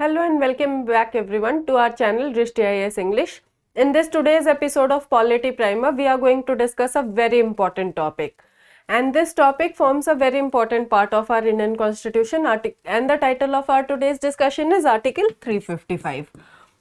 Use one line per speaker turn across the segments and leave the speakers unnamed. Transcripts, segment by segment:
Hello and welcome back everyone to our channel Drishti IAS English. In this today's episode of Polity Primer, we are going to discuss a very important topic. And this topic forms a very important part of our Indian Constitution, and the title of our today's discussion is Article 355.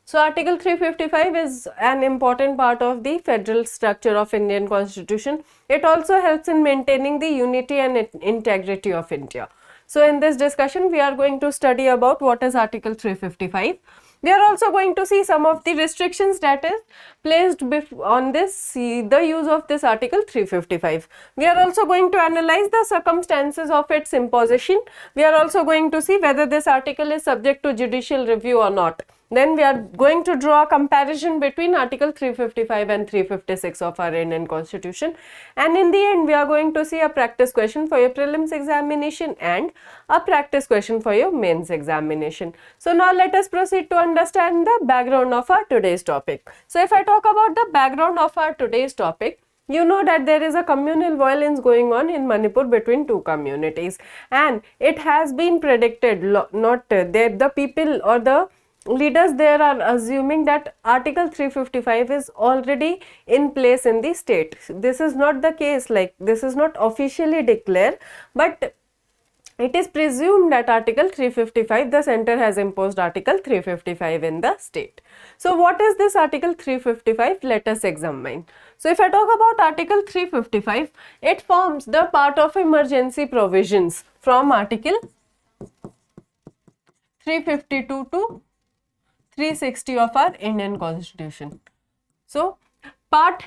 So Article 355 is an important part of the federal structure of Indian Constitution. It also helps in maintaining the unity and integrity of India. So in this discussion, we are going to study about what is Article 355. We are also going to see some of the restrictions that is placed on the use of this Article 355. We are also going to analyze the circumstances of its imposition. We are also going to see whether this article is subject to judicial review or not. Then we are going to draw a comparison between Article 355 and 356 of our Indian Constitution. And in the end, we are going to see a practice question for your prelims examination and a practice question for your mains examination. So now let us proceed to understand the background of our today's topic. So if I talk about the background of our today's topic, you know that there is a communal violence going on in Manipur between two communities, and it has been predicted, the people or the leaders there are assuming that Article 355 is already in place in the state. This is not the case, like this is not officially declared, but it is presumed that Article 355, the center has imposed Article 355 in the state. So what is this Article 355? Let us examine. So if I talk about Article 355, it forms the part of emergency provisions from Article 352 to 360 of our Indian Constitution. So part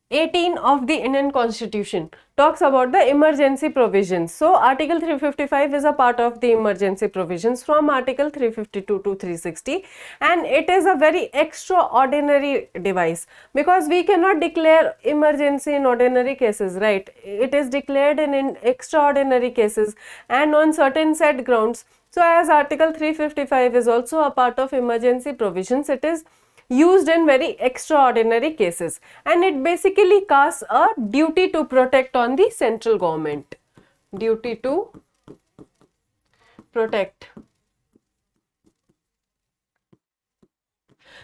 18 of the Indian Constitution talks about the emergency provisions. So Article 355 is a part of the emergency provisions from Article 352 to 360, and it is a very extraordinary device because we cannot declare emergency in ordinary cases, right? It is declared in extraordinary cases and on certain set grounds. So as Article 355 is also a part of emergency provisions, it is used in very extraordinary cases, and it basically casts a duty to protect on the central government. Duty to protect.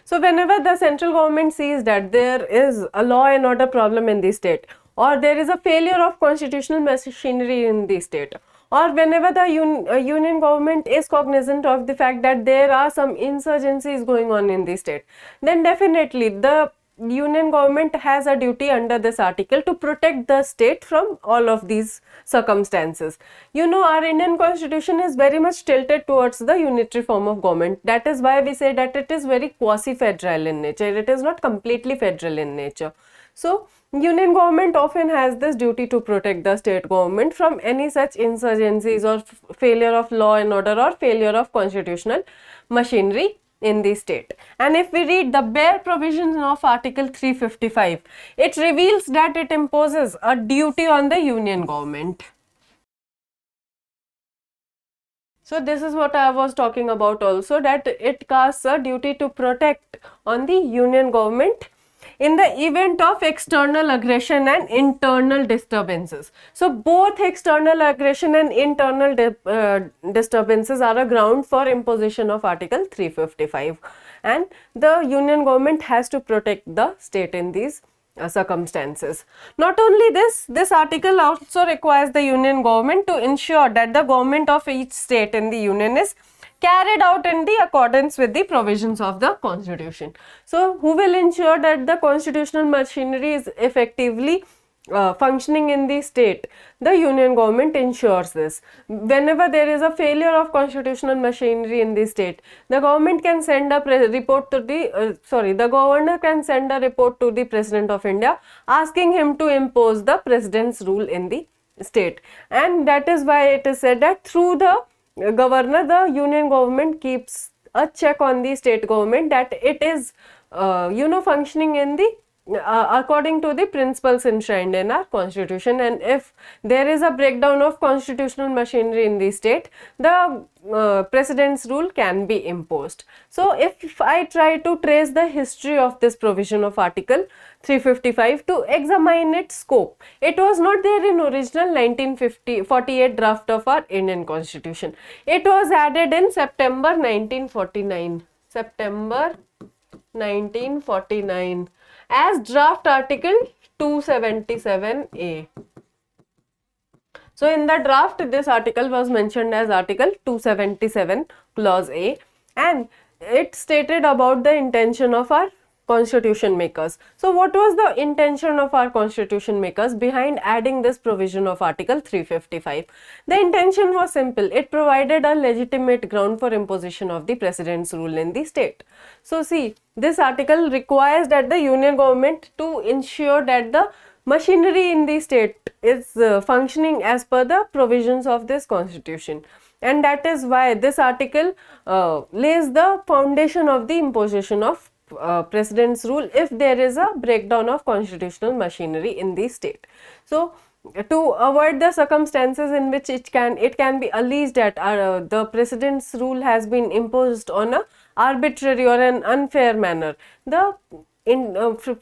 So whenever the central government sees that there is a law and order problem in the state, or there is a failure of constitutional machinery in the state, or whenever the union government is cognizant of the fact that there are some insurgencies going on in the state, then definitely the union government has a duty under this article to protect the state from all of these circumstances. You know, our Indian Constitution is very much tilted towards the unitary form of government. That is why we say that it is very quasi-federal in nature. It is not completely federal in nature. So union government often has this duty to protect the state government from any such insurgencies or failure of law and order or failure of constitutional machinery in the state. And if we read the bare provisions of Article 355, it reveals that it imposes a duty on the union government. So this is what I was talking about also, that it casts a duty to protect on the union government in the event of external aggression and internal disturbances. So both external aggression and internal disturbances are a ground for imposition of Article 355, and the union government has to protect the state in these circumstances. Not only this article also requires the union government to ensure that the government of each state in the union is carried out in the accordance with the provisions of the Constitution. So who will ensure that the constitutional machinery is effectively functioning in the state? The union government ensures this. Whenever there is a failure of constitutional machinery in the state, the government can send a report to the governor can send a report to the President of India asking him to impose the president's rule in the state. And that is why it is said that through the governor, the union government keeps a check on the state government that it is functioning in the according to the principles enshrined in our constitution, and if there is a breakdown of constitutional machinery in the state, the president's rule can be imposed. So if I try to trace the history of this provision of article 355 to examine its scope, it was not there in original 1948 draft of our Indian constitution. It was added in September 1949. September 1949 as draft article 277A. So in the draft, this article was mentioned as article 277 clause A, and it stated about the intention of our constitution makers. So what was the intention of our constitution makers behind adding this provision of article 355? The intention was simple. It provided a legitimate ground for imposition of the president's rule in the state. So see, this article requires that the union government to ensure that the machinery in the state is functioning as per the provisions of this constitution, and that is why this article lays the foundation of the imposition of president's rule if there is a breakdown of constitutional machinery in the state. So to avoid the circumstances in which it can be alleged that the president's rule has been imposed on a arbitrary or an unfair manner, the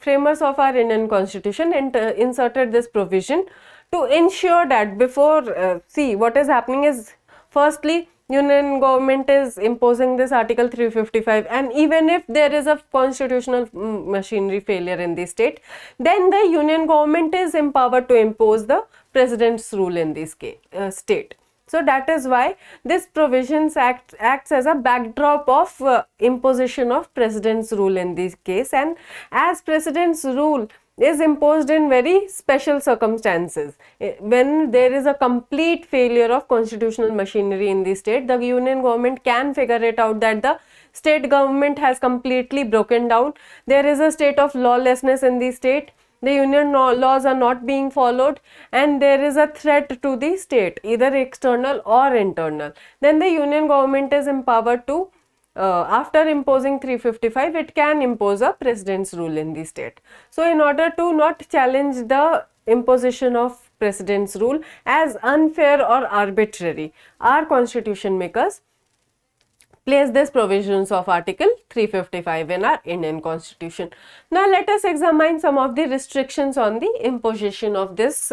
framers of our Indian constitution inserted this provision to ensure that before see, what is happening is, firstly, union government is imposing this article 355, and even if there is a constitutional machinery failure in the state, then the union government is empowered to impose the president's rule in this state. So that is why this provisions acts as a backdrop of imposition of president's rule in this case, and as president's rule is imposed in very special circumstances. When there is a complete failure of constitutional machinery in the state, the union government can figure it out that the state government has completely broken down. There is a state of lawlessness in the state. The union laws are not being followed, and there is a threat to the state, either external or internal. Then the union government is empowered to after imposing 355, it can impose a president's rule in the state. So in order to not challenge the imposition of president's rule as unfair or arbitrary, our constitution makers place these provisions of article 355 in our Indian constitution. Now let us examine some of the restrictions on the imposition of this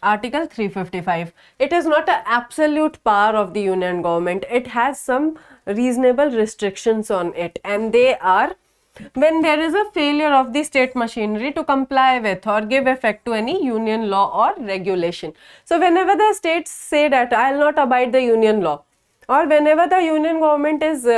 article 355. It is not an absolute power of the union government. It has some reasonable restrictions on it, and they are: when there is a failure of the state machinery to comply with or give effect to any union law or regulation. So whenever the states say that I will not abide the union law, or whenever the union government is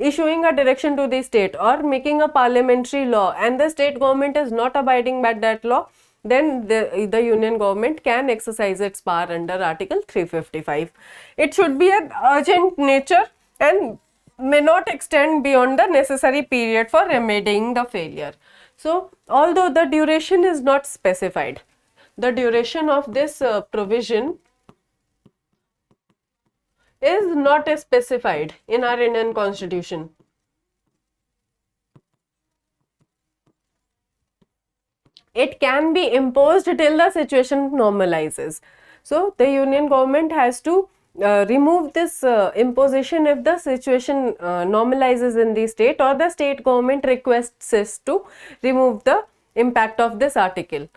issuing a direction to the state or making a parliamentary law and the state government is not abiding by that law, then the union government can exercise its power under article 355. It should be an urgent nature and may not extend beyond the necessary period for remedying the failure. So although the duration is not specified, the duration of this provision is not specified in our Indian constitution. It can be imposed till the situation normalizes. So the union government has to remove this imposition if the situation normalizes in the state, or the state government requests us to remove the impact of this article.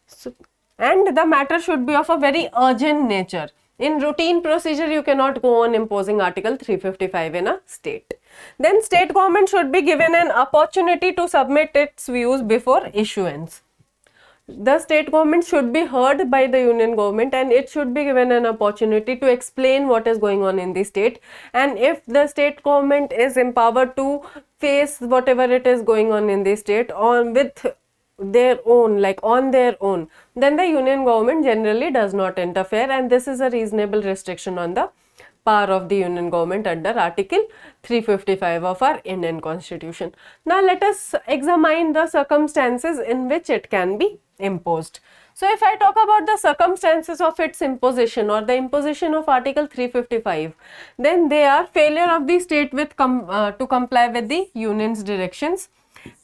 So, and the matter should be of a very urgent nature. In routine procedure, you cannot go on imposing article 355 in a state. Then state government should be given an opportunity to submit its views before issuance. The state government should be heard by the union government, and it should be given an opportunity to explain what is going on in the state. And if the state government is empowered to face whatever it is going on in the state on with their own, like on their own, then the union government generally does not interfere, and this is a reasonable restriction on the power of the union government under article 355 of our Indian constitution. Now let us examine the circumstances in which it can be imposed. So if I talk about the circumstances of its imposition or the imposition of article 355, then they are: failure of the state to comply with the union's directions,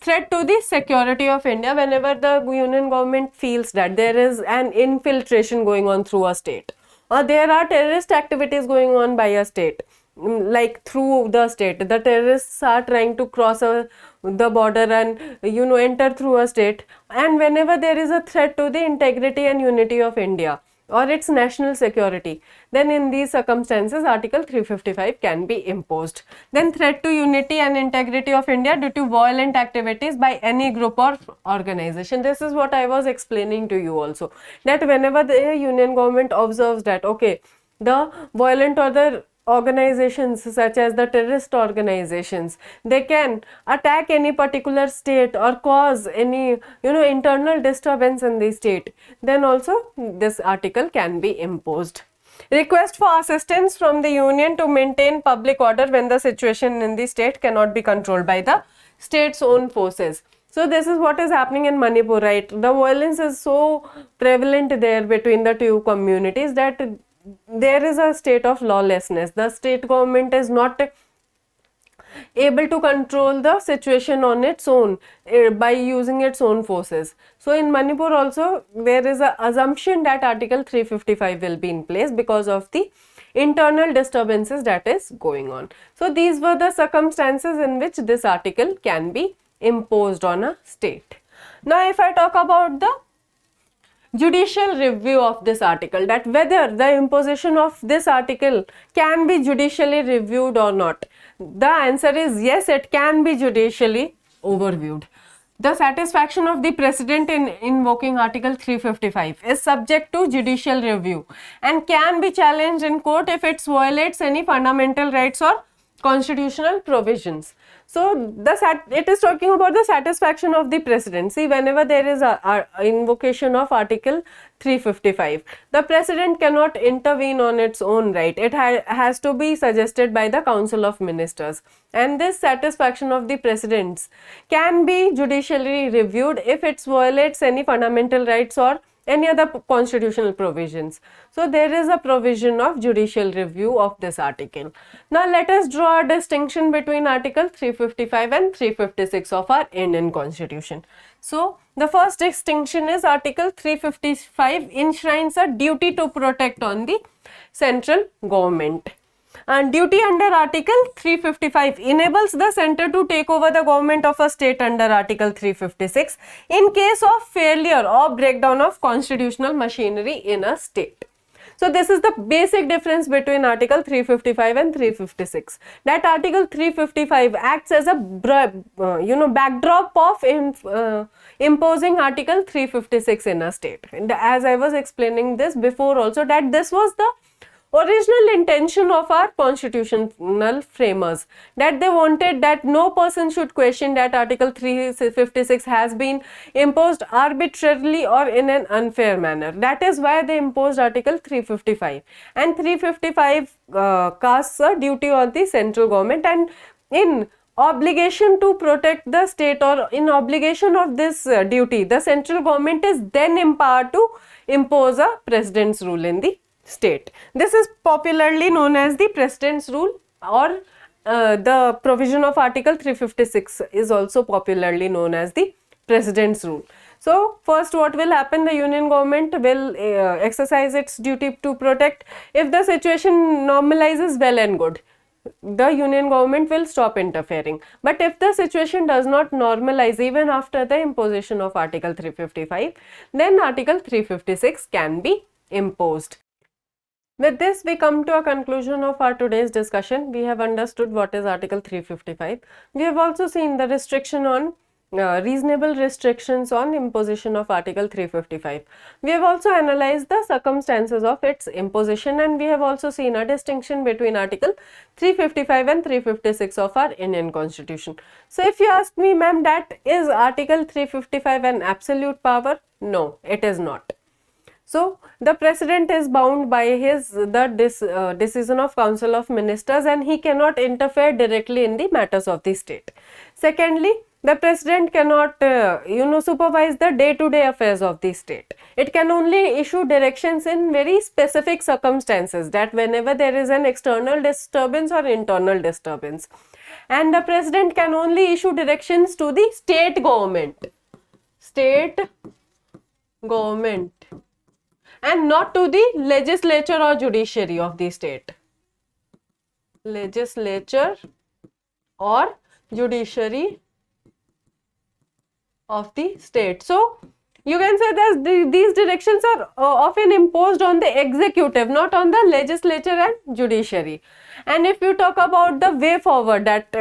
threat to the security of India whenever the union government feels that there is an infiltration going on through a state, or there are terrorist activities going on by a state, like through the state. The terrorists are trying to cross the border and enter through a state, and whenever there is a threat to the integrity and unity of India or its national security, then in these circumstances Article 355 can be imposed. Then threat to unity and integrity of India due to violent activities by any group or organization. This is what I was explaining to you also, that whenever the union government observes that okay, the violent or the organizations such as the terrorist organizations, they can attack any particular state or cause any internal disturbance in the state, then also this article can be imposed. Request for assistance from the union to maintain public order when the situation in the state cannot be controlled by the state's own forces. So this is what is happening in Manipur, right? The violence is so prevalent there between the two communities that there is a state of lawlessness. The state government is not able to control the situation on its own by using its own forces. So in Manipur also there is an assumption that Article 355 will be in place because of the internal disturbances that is going on. So these were the circumstances in which this article can be imposed on a state. Now if I talk about the judicial review of this article, that whether the imposition of this article can be judicially reviewed or not, the answer is yes, it can be judicially overviewed. The satisfaction of the President in invoking Article 355 is subject to judicial review and can be challenged in court if it violates any fundamental rights or constitutional provisions. So it is talking about the satisfaction of the President. See, whenever there is a invocation of Article 355, the President cannot intervene on its own right. It has to be suggested by the Council of Ministers, and this satisfaction of the President's can be judicially reviewed if it violates any fundamental rights or any other constitutional provisions. So there is a provision of judicial review of this article. Now let us draw a distinction between Article 355 and 356 of our Indian Constitution. So the first distinction is Article 355 enshrines a duty to protect on the central government. And duty under Article 355 enables the center to take over the government of a state under Article 356 in case of failure or breakdown of constitutional machinery in a state. So this is the basic difference between Article 355 and 356. That Article 355 acts as a backdrop of imposing Article 356 in a state. And as I was explaining this before also, that this was the original intention of our constitutional framers, that they wanted that no person should question that Article 356 has been imposed arbitrarily or in an unfair manner. That is why they imposed Article 355, and 355 casts a duty on the central government, and in obligation to protect the state, or in obligation of this duty, the central government is then empowered to impose a president's rule in the state. This is popularly known as the President's Rule, or the provision of Article 356 is also popularly known as the President's Rule. So first what will happen, the union government will exercise its duty to protect. If the situation normalizes, well and good, the union government will stop interfering. But if the situation does not normalize even after the imposition of Article 355, then Article 356 can be imposed. With this, we come to a conclusion of our today's discussion. We have understood what is Article 355. We have also seen the restriction on reasonable restrictions on imposition of Article 355. We have also analyzed the circumstances of its imposition, and we have also seen a distinction between Article 355 and 356 of our Indian Constitution. So if you ask me, ma'am, that is Article 355 an absolute power? No, it is not. So the President is bound by the decision of Council of Ministers, and he cannot interfere directly in the matters of the state. Secondly, The president cannot, supervise the day-to-day affairs of the state. It can only issue directions in very specific circumstances, that whenever there is an external disturbance or internal disturbance. And the president can only issue directions to the state government, and not to the legislature or judiciary of the state. Legislature or judiciary of the state. So you can say that these directions are often imposed on the executive, not on the legislature and judiciary. And if you talk about the way forward, that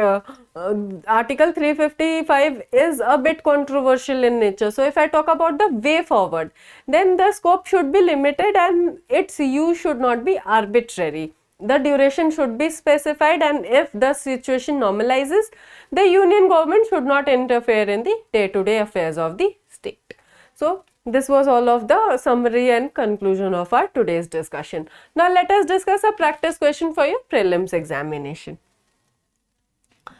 Article 355 is a bit controversial in nature. So if I talk about the way forward, then the scope should be limited and its use should not be arbitrary. The duration should be specified, and if the situation normalizes, the union government should not interfere in the day-to-day affairs of the state. So this was all of the summary and conclusion of our today's discussion. Now let us discuss a practice question for your prelims examination.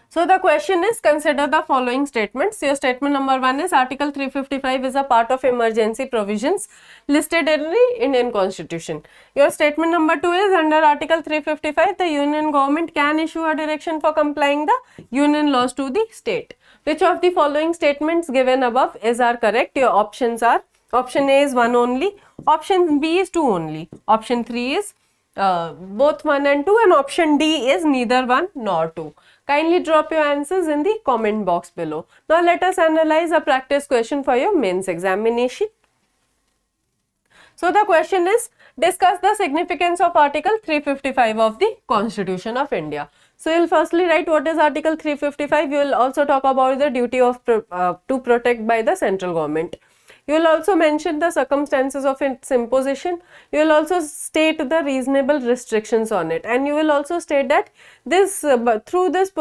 So the question is, consider the following statements. Your statement number 1 is, Article 355 is a part of emergency provisions listed in the Indian Constitution. Your statement number 2 is, under Article 355, the union government can issue a direction for complying the union laws to the state. Which of the following statements given above are correct? Your options are, option A is 1 only, option B is 2 only, option 3 is both 1 and 2, and option D is neither 1 nor 2. Kindly drop your answers in the comment box below. Now let us analyze a practice question for your mains examination. So the question is, discuss the significance of Article 355 of the Constitution of India. So you will firstly write what is Article 355. You will also talk about the duty of to protect by the central government. You will also mention the circumstances of its imposition. You will also state the reasonable restrictions on it, and you will also state that this through this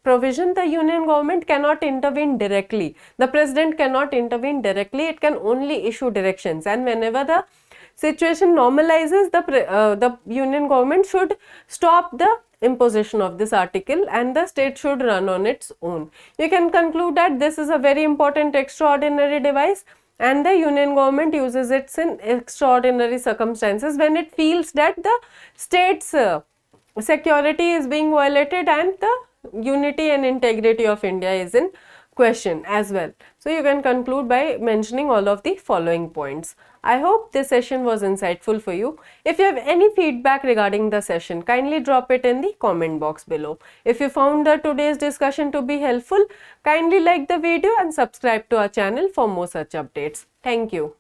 provision, the union government cannot intervene directly. The president cannot intervene directly. It can only issue directions, and whenever the situation normalizes, the union government should stop the imposition of this article and the state should run on its own. You can conclude that this is a very important extraordinary device, and the union government uses it in extraordinary circumstances when it feels that the state's security is being violated and the unity and integrity of India is in question as well. So you can conclude by mentioning all of the following points. I hope this session was insightful for you. If you have any feedback regarding the session, kindly drop it in the comment box below. If you found today's discussion to be helpful, kindly like the video and subscribe to our channel for more such updates. Thank you.